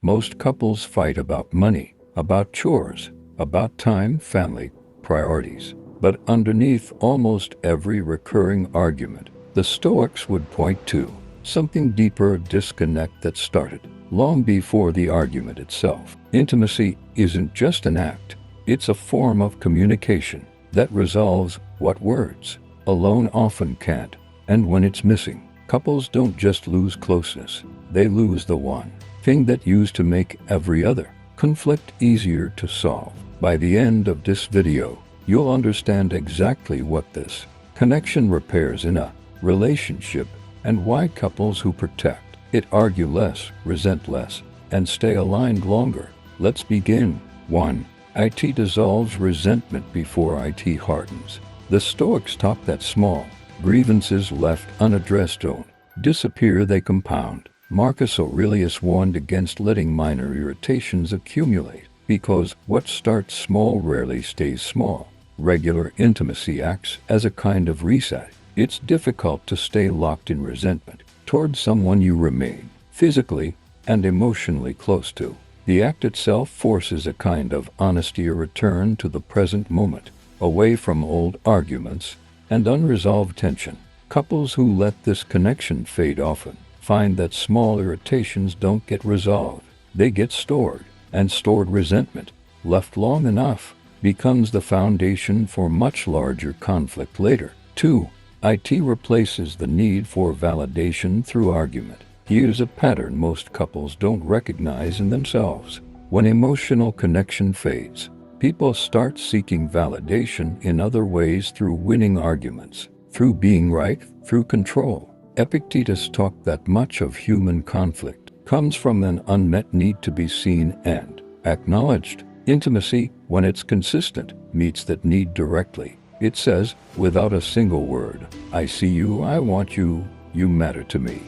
Most couples fight about money, about chores, about time, family, priorities. But underneath almost every recurring argument, the Stoics would point to something deeper, a disconnect that started long before the argument itself. Intimacy isn't just an act, it's a form of communication that resolves what words alone often can't. And when it's missing, couples don't just lose closeness, they lose the one thing that used to make every other conflict easier to solve. By the end of this video, you'll understand exactly what this connection repairs in a relationship and why couples who protect it argue less, resent less, and stay aligned longer. Let's begin. 1. IT dissolves resentment before IT hardens. The Stoics taught that small grievances left unaddressed don't disappear, they compound. Marcus Aurelius warned against letting minor irritations accumulate, because what starts small rarely stays small. Regular intimacy acts as a kind of reset. It's difficult to stay locked in resentment towards someone you remain physically and emotionally close to. The act itself forces a kind of honesty, a return to the present moment, away from old arguments and unresolved tension. Couples who let this connection fade often find that small irritations don't get resolved. They get stored, and stored resentment, left long enough, becomes the foundation for much larger conflict later. 2. IT replaces the need for validation through argument. Here's a pattern most couples don't recognize in themselves. When emotional connection fades, people start seeking validation in other ways, through winning arguments, through being right, through control. Epictetus taught that much of human conflict comes from an unmet need to be seen and acknowledged. Intimacy, when it's consistent, meets that need directly. It says, without a single word, I see you, I want you, you matter to me.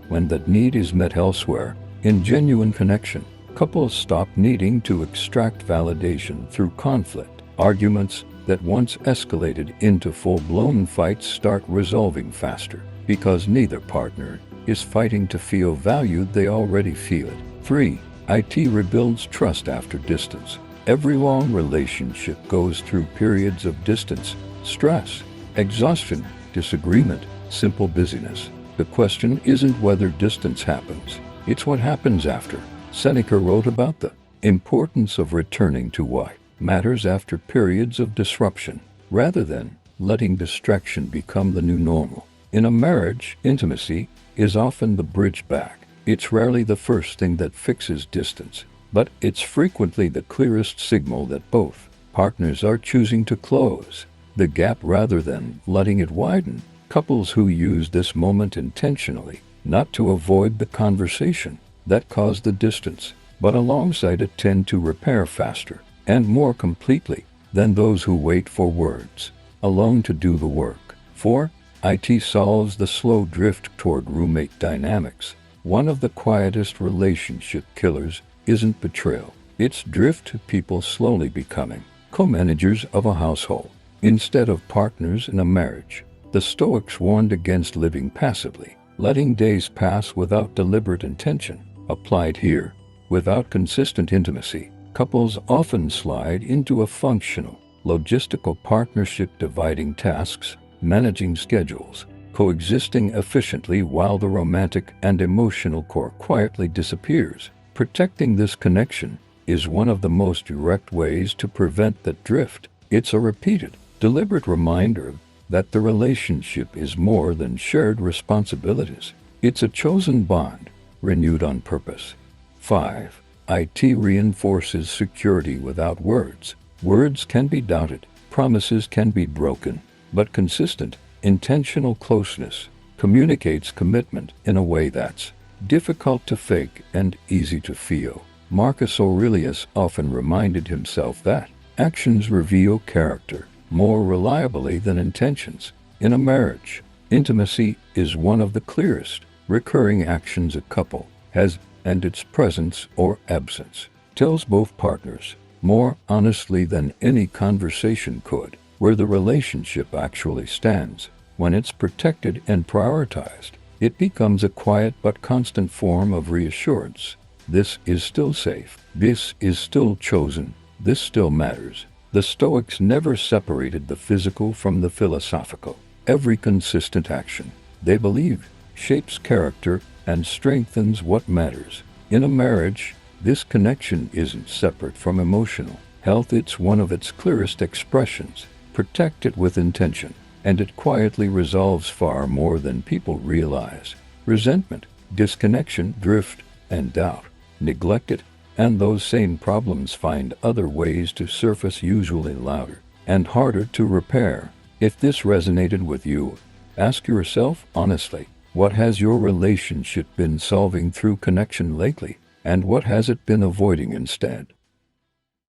When that need is met elsewhere, in genuine connection, couples stop needing to extract validation through conflict. Arguments that once escalated into full-blown fights start resolving faster, because neither partner is fighting to feel valued, they already feel it. 3. IT rebuilds trust after distance. Every long relationship goes through periods of distance, stress, exhaustion, disagreement, simple busyness. The question isn't whether distance happens, it's what happens after. Seneca wrote about the importance of returning to what matters after periods of disruption, rather than letting distraction become the new normal. In a marriage, intimacy is often the bridge back. It's rarely the first thing that fixes distance, but it's frequently the clearest signal that both partners are choosing to close the gap rather than letting it widen. Couples who use this moment intentionally, not to avoid the conversation that caused the distance, but alongside it, tend to repair faster and more completely than those who wait for words alone to do the work. 4. IT solves the slow drift toward roommate dynamics. One of the quietest relationship killers isn't betrayal, it's drift to people slowly becoming co-managers of a household instead of partners in a marriage. The Stoics warned against living passively, letting days pass without deliberate intention. Applied here, without consistent intimacy, couples often slide into a functional, logistical partnership, dividing tasks, managing schedules, coexisting efficiently while the romantic and emotional core quietly disappears. Protecting this connection is one of the most direct ways to prevent that drift. It's a repeated, deliberate reminder that the relationship is more than shared responsibilities. It's a chosen bond, renewed on purpose. 5. IT reinforces security without words. Words can be doubted, promises can be broken, but consistent, intentional closeness communicates commitment in a way that's difficult to fake and easy to feel. Marcus Aurelius often reminded himself that actions reveal character more reliably than intentions. In a marriage, intimacy is one of the clearest recurring actions a couple has, and its presence or absence tells both partners more honestly than any conversation could where the relationship actually stands. When it's protected and prioritized, it becomes a quiet but constant form of reassurance This is still safe. This is still chosen. This still matters. The Stoics never separated the physical from the philosophical. Every consistent action, they believe, shapes character and strengthens what matters. In a marriage, this connection isn't separate from emotional health. It's one of its clearest expressions. Protect it with intention, and it quietly resolves far more than people realize. Resentment, disconnection, drift, and doubt, neglect it, and those same problems find other ways to surface, usually louder and harder to repair. If this resonated with you, ask yourself honestly, what has your relationship been solving through connection lately, and what has it been avoiding instead?